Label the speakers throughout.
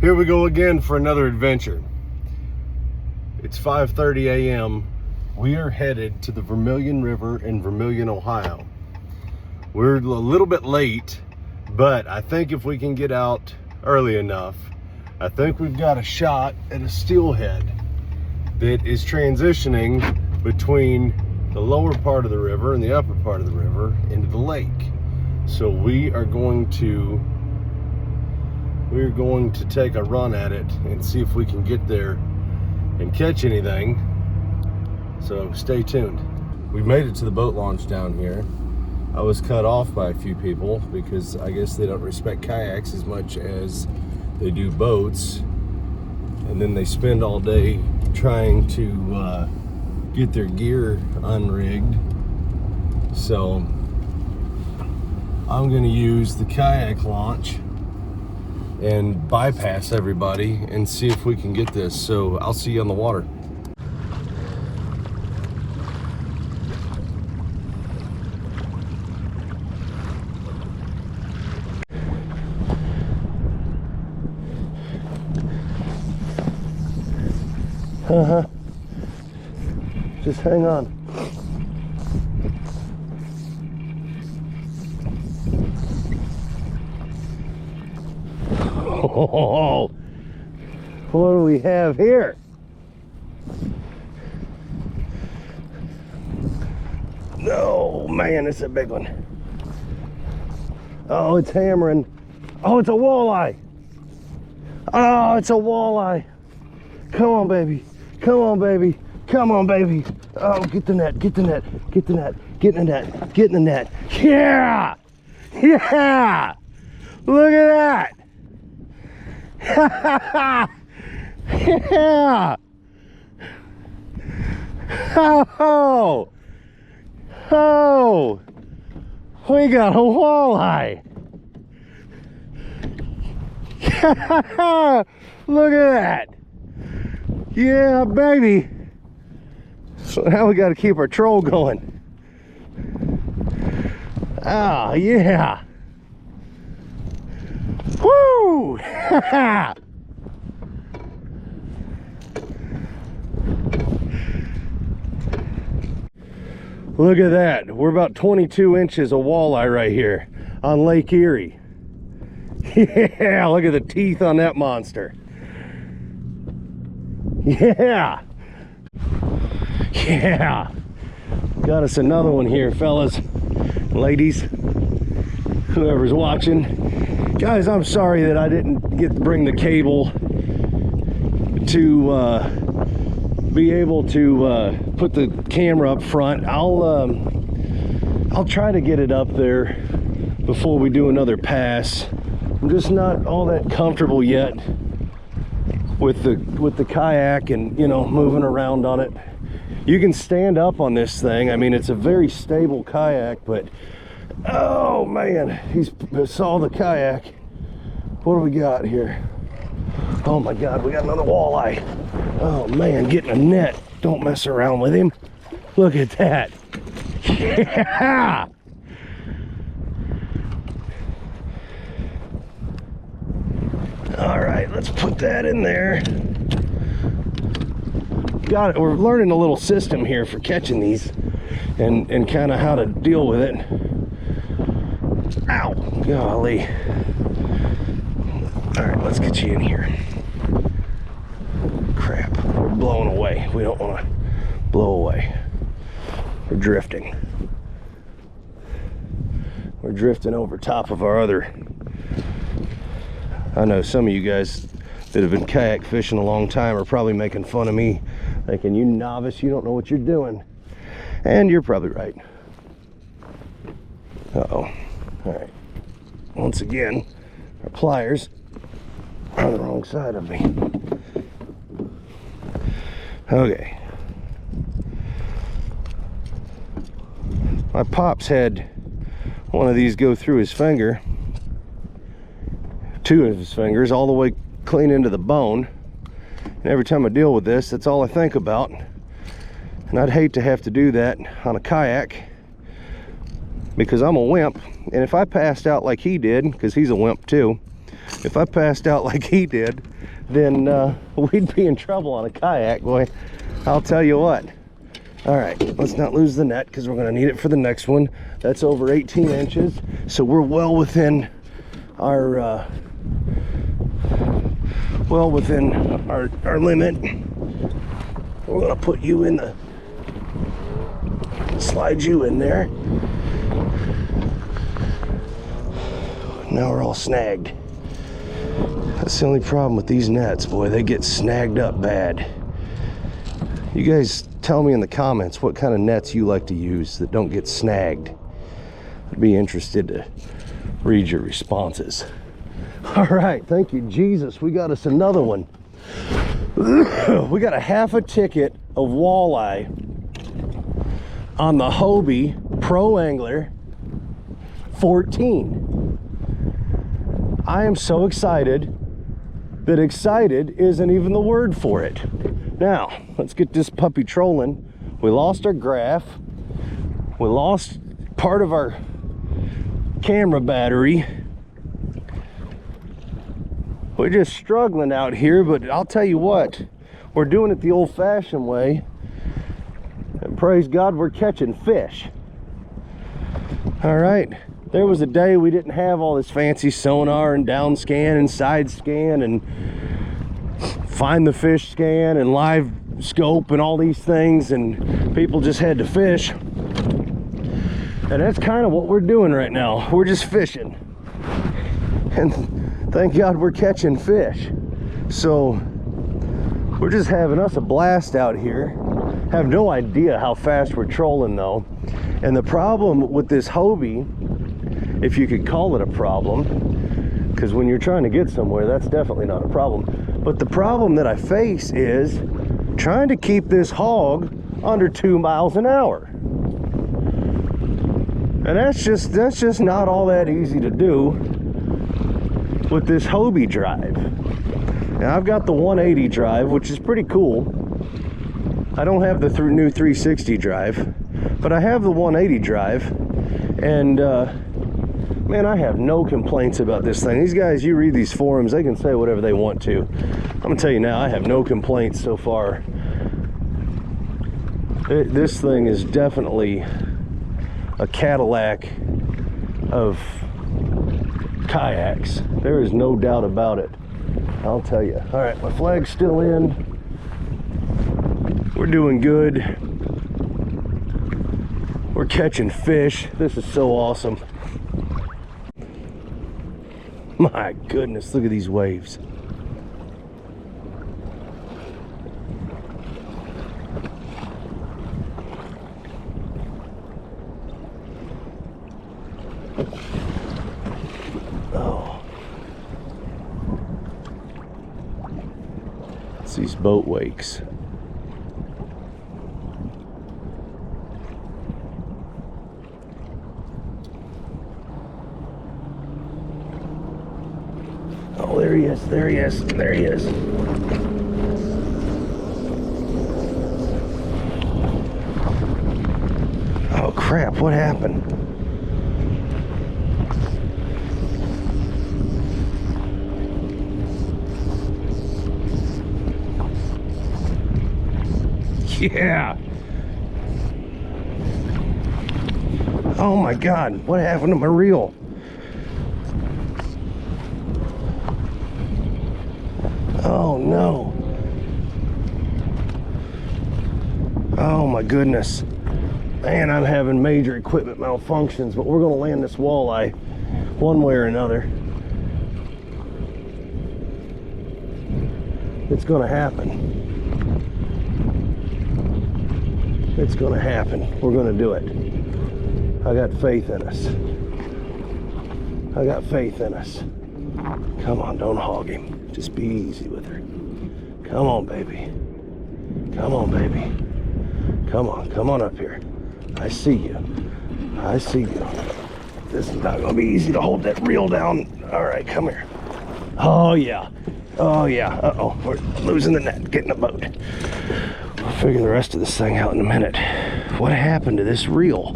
Speaker 1: Here we go again for another adventure. It's 5:30 a.m. We are headed to the Vermilion River in Vermilion, Ohio. We're a little bit late, but I think if we can get out early enough, I think we've got a shot at a steelhead that is transitioning between the lower part of the river and the upper part of the river into the lake. So we're going to take a run at it and see if we can get there and catch anything. So stay tuned. We made it to the boat launch down here. I was cut off by a few people because I guess they don't respect kayaks as much as they do boats, and then they spend all day trying to get their gear unrigged. So I'm gonna use the kayak launch and bypass everybody and see if we can get this. So I'll see you on the water. Just hang on. Oh, what do we have here? Oh man, it's a big one. Oh, it's hammering. Oh, it's a walleye. Oh, it's a walleye. Come on, baby. Come on, baby. Come on, baby. Oh, get the net, get the net, get the net, get in the net, get in the net. Yeah! Yeah! Look at that! Yeah! Oh! Oh! We got a walleye! Look at that! Yeah, baby! So now we got to keep our troll going. Ah, yeah! Woo! Look at that. We're about 22 inches of walleye right here on Lake Erie. Yeah, look at the teeth on that monster. Yeah. Yeah. Got us another one here, fellas, ladies, whoever's watching. Guys, I'm sorry that I didn't get to bring the cable to be able to put the camera up front. I'll try to get it up there before we do another pass. I'm just not all that comfortable yet with the kayak and, you know, moving around on it. You can stand up on this thing. I mean, it's a very stable kayak, but oh man, he saw the kayak. What do we got here? Oh my God, we got another walleye. Oh man, getting a net. Don't mess around with him. Look at that. Yeah! All right, let's put that in there. Got it. We're learning a little system here for catching these and kind of how to deal with it. Ow, golly. All right, let's get you in here. Crap, we're blowing away. We don't want to blow away. We're drifting. We're drifting over top of our other. I know some of you guys that have been kayak fishing a long time are probably making fun of me, thinking, you novice, you don't know what you're doing. And you're probably right. Uh-oh. All right. Once again, our pliers are on the wrong side of me. Okay. My pops had one of these go through his finger, two of his fingers, all the way clean into the bone. And every time I deal with this, that's all I think about. And I'd hate to have to do that on a kayak because I'm a wimp. And if I passed out like he did, because he's a wimp too, If I passed out like he did, then we'd be in trouble on a kayak, boy. I'll tell you what. All right, let's not lose the net because we're going to need it for the next one. That's over 18 inches, so we're well within our our limit. We're going to put you in the, slide you in there. Now we're all snagged. That's the only problem with these nets, boy. They get snagged up bad. You guys tell me in the comments what kind of nets you like to use that don't get snagged. I'd be interested to read your responses. All right, thank you, Jesus. We got us another one. We got a half a ticket of walleye on the Hobie Pro Angler 14. I am so excited that excited isn't even the word for it. Now, let's get this puppy trolling. We lost our graph. We lost part of our camera battery. We're just struggling out here, but I'll tell you what, we're doing it the old-fashioned way. And praise God, we're catching fish. All right, there was a day we didn't have all this fancy sonar and down scan and side scan and find the fish scan and live scope and all these things, and people just had to fish. And that's kind of what we're doing right now. We're just fishing, and thank God we're catching fish. So we're just having us a blast out here. Have no idea how fast we're trolling though. And the problem with this Hobie, if you could call it a problem, because when you're trying to get somewhere, that's definitely not a problem. But the problem that I face is trying to keep this hog under 2 miles an hour. And that's just not all that easy to do with this Hobie drive. Now I've got the 180 drive, which is pretty cool. I don't have the new 360 drive, but I have the 180 drive, and man, I have no complaints about this thing. These guys, you read these forums, they can say whatever they want to. I'm gonna tell you now, I have no complaints so far. This thing is definitely a Cadillac of kayaks. There is no doubt about it. I'll tell you. All right, my flag's still in. We're doing good. We're catching fish. This is so awesome. My goodness, look at these waves. Oh. It's these boat wakes. Oh, there he is, there he is, there he is. Oh crap, what happened? Yeah. Oh my God, what happened to my reel? Oh no. Oh my goodness. Man, I'm having major equipment malfunctions, but we're gonna land this walleye one way or another. It's gonna happen. It's gonna happen. We're gonna do it. I got faith in us. I got faith in us. Come on, don't hog him. Just be easy with her. Come on, baby. Come on, baby. Come on up here. I see you. I see you. This is not gonna be easy to hold that reel down. All right, come here. Oh yeah. Oh yeah. Uh-oh, we're losing the net. Get in the boat. We'll figure the rest of this thing out in a minute. What happened to this reel?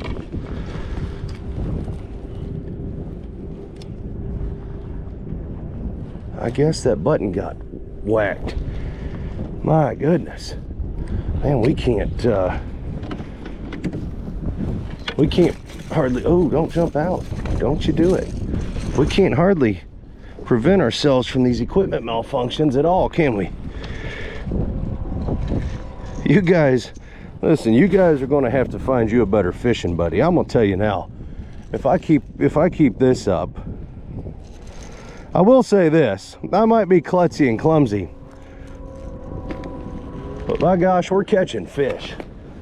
Speaker 1: I guess that button got whacked. My goodness. Man, we can't hardly, oh, don't jump out. Don't you do it. We can't hardly prevent ourselves from these equipment malfunctions at all, can we? You guys, listen, you guys are gonna have to find you a better fishing buddy. I'm gonna tell you now, if I keep this up, I will say this, I might be klutzy and clumsy, but my gosh, we're catching fish.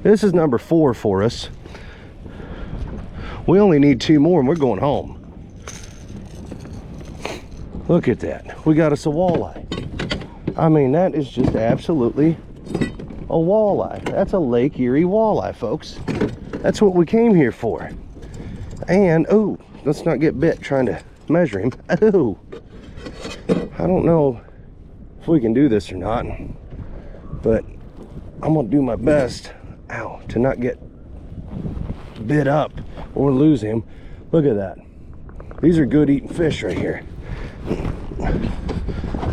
Speaker 1: This is number 4 for us. We only need 2 more and we're going home. Look at that. We got us a walleye. I mean, that is just absolutely a walleye. That's a Lake Erie walleye, folks. That's what we came here for. And, oh, let's not get bit trying to measure him. Oh, I don't know if we can do this or not, but I'm gonna do my best, ow, to not get bit up or lose him. Look at that. These are good eating fish right here.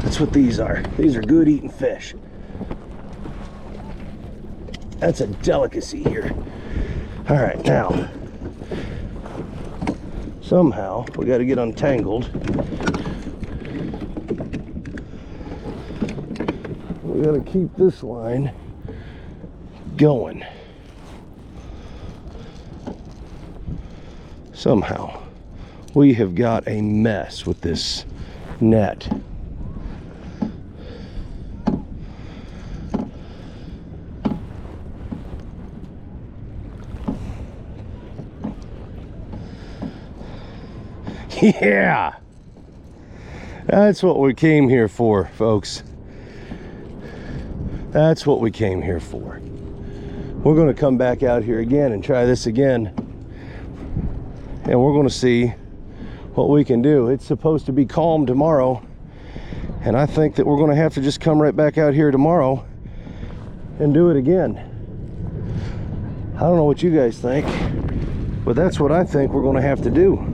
Speaker 1: That's what these are. These are good eating fish. That's a delicacy here. All right, now, somehow we got to get untangled. We got to keep this line going. Somehow we have got a mess with this net. Yeah, that's what we came here for, folks. That's what we came here for. We're going to come back out here again and try this again, and we're going to see what we can do. It's supposed to be calm tomorrow, and I think that we're going to have to just come right back out here tomorrow and do it again. I don't know what you guys think, but that's what I think we're going to have to do.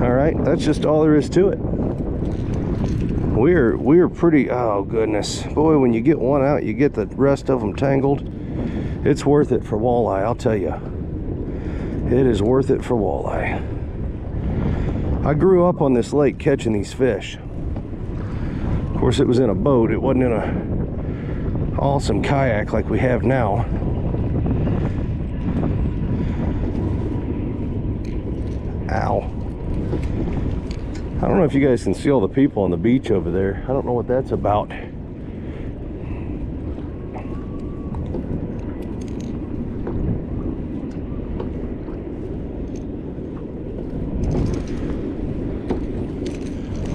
Speaker 1: All right, that's just all there is to it. We're pretty, oh goodness, boy, when you get one out, you get the rest of them tangled. It's worth it for walleye, I'll tell you. It is worth it for walleye. I grew up on this lake catching these fish. Of course, it was in a boat. It wasn't in a awesome kayak like we have now. Ow. I don't know if you guys can see all the people on the beach over there. I don't know what that's about.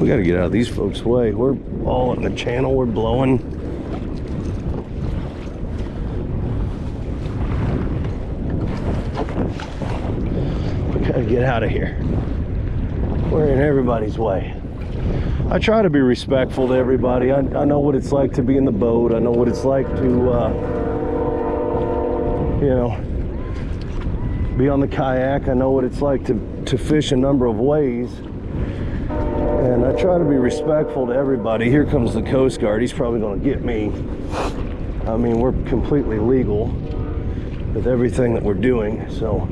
Speaker 1: We got to get out of these folks' way. We're all in the channel. We're blowing. We got to get out of here. We're in everybody's way. I try to be respectful to everybody. I know what it's like to be in the boat. I know what it's like to, you know, be on the kayak. I know what it's like to fish a number of ways. And I try to be respectful to everybody. Here comes the Coast Guard. He's probably going to get me. I mean, we're completely legal with everything that we're doing, so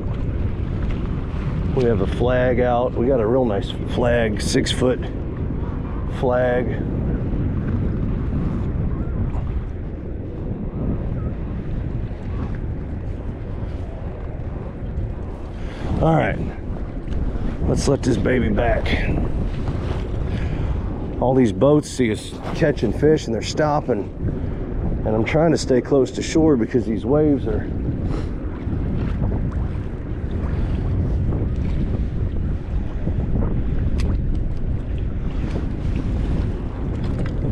Speaker 1: we have a flag out. We got a real nice flag, 6-foot flag. All right, let's let this baby back. All these boats see us catching fish and they're stopping, and I'm trying to stay close to shore because these waves are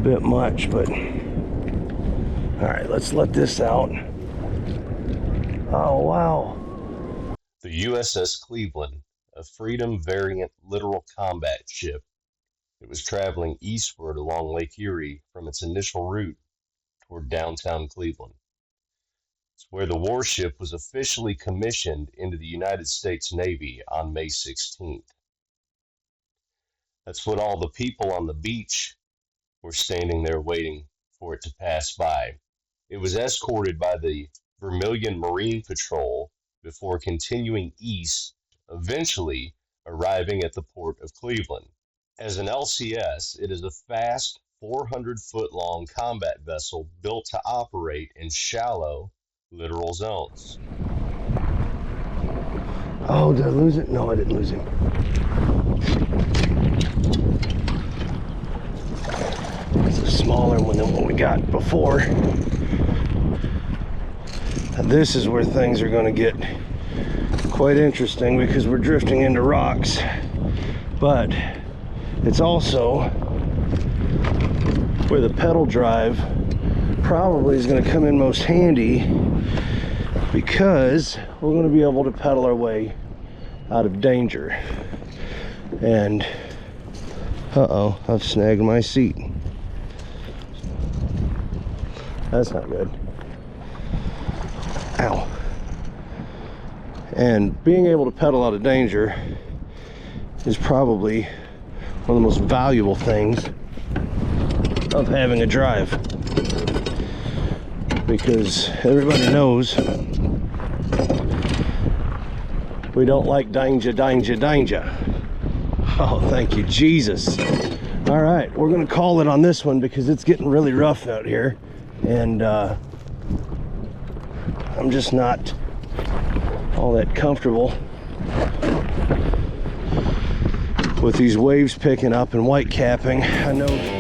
Speaker 1: bit much, but all right, let's let this out. Oh wow.
Speaker 2: The USS Cleveland, a Freedom variant littoral combat ship. It was traveling eastward along Lake Erie from its initial route toward downtown Cleveland. It's where the warship was officially commissioned into the United States Navy on May 16th. That's what all the people on the beach were standing there waiting for it to pass by. It was escorted by the Vermilion Marine Patrol before continuing east, eventually arriving at the port of Cleveland. As an LCS, it is a fast 400-foot-long combat vessel built to operate in shallow littoral zones.
Speaker 1: Oh, did I lose it? No, I didn't lose him. It's a smaller one than what we got before. And this is where things are going to get quite interesting because we're drifting into rocks. But it's also where the pedal drive probably is going to come in most handy, because we're going to be able to pedal our way out of danger. And uh-oh, I've snagged my seat. That's not good. Ow. And being able to pedal out of danger is probably one of the most valuable things of having a drive, because everybody knows we don't like danger, danger, danger. Oh, thank you, Jesus. All right, we're gonna call it on this one because it's getting really rough out here, and I'm just not all that comfortable with these waves picking up and white capping. I know.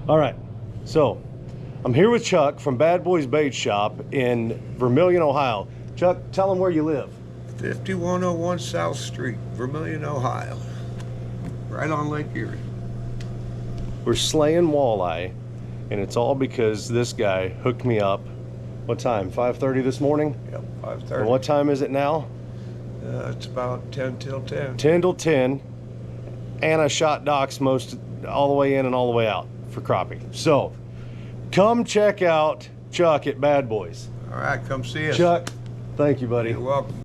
Speaker 1: All right, so I'm here with Chuck from Bad Boys Bait Shop in Vermilion, Ohio. Chuck, tell them where you live.
Speaker 3: 5101 South Street, Vermilion, Ohio. Right on Lake Erie.
Speaker 1: We're slaying walleye, and it's all because this guy hooked me up. What time? 5:30 this morning?
Speaker 3: Yep, 5:30.
Speaker 1: And what time is it now?
Speaker 3: It's about 10 till 10.
Speaker 1: 10 till 10. And I shot docks all the way in and all the way out for crappie. So come check out Chuck at Bad Boys.
Speaker 3: All right, come see us.
Speaker 1: Chuck, thank you, buddy.
Speaker 3: You're welcome.